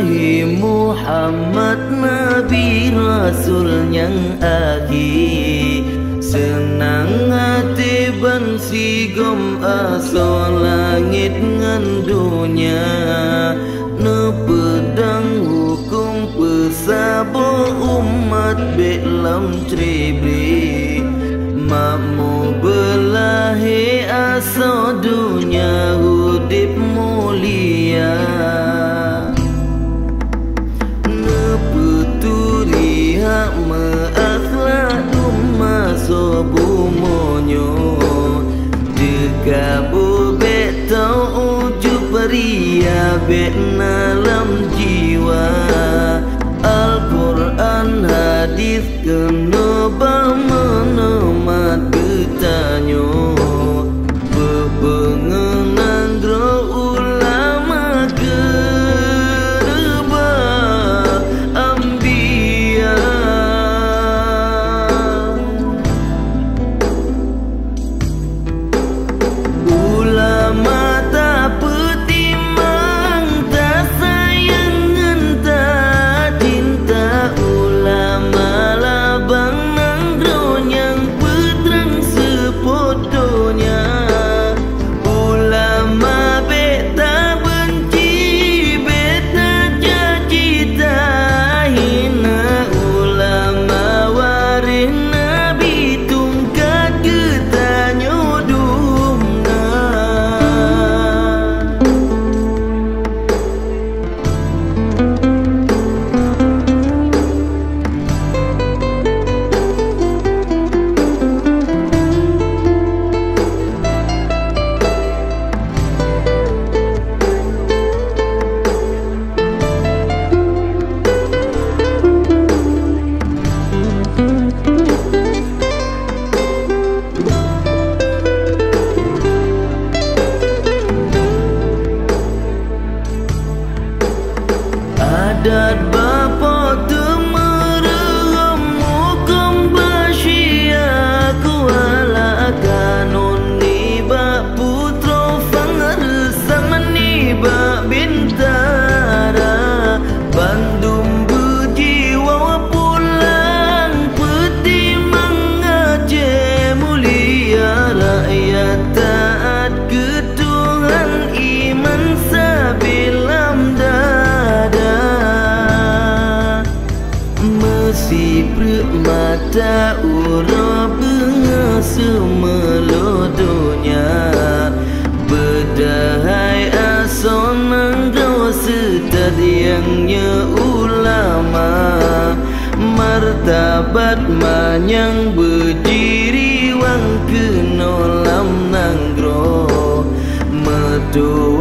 Bismillahi Muhammad Nabi Rasul yang akhir. Senang hati ban sigom aso langit ngan dunia. Ne pedang hukum pesabo umat belam tribri. Makmu belahi aso dunia hudip mulia. Ne puturi hak meakhlak rumah sobu monyo. Dekabu betau uju peria bet dalam jiwa. Al-Quran hadis kenobal menemat bertanyo. Bebengenang dro ulama kerba ambia. Ulama tak petimang, tak sayang tak cinta. Ulama labang nangro yang peterang sepodonya. Ulama beta benci, beta caci tak hina. Ulama waris Nabi tungkat getanyo dumna. Adat bapa temerem hukum basya kuala kanun niba putro fangar sama niba bintara. Bandung berjiwa pulang peti mengaje mulia. Rakyat taat ke Tuhan iman sabilam dada. Mesti mata ura benga semelodonya. Bedahai ason nanggaw setadiangnya ulama. Martabat manyang berdiri wang kenolam nanggro. Metu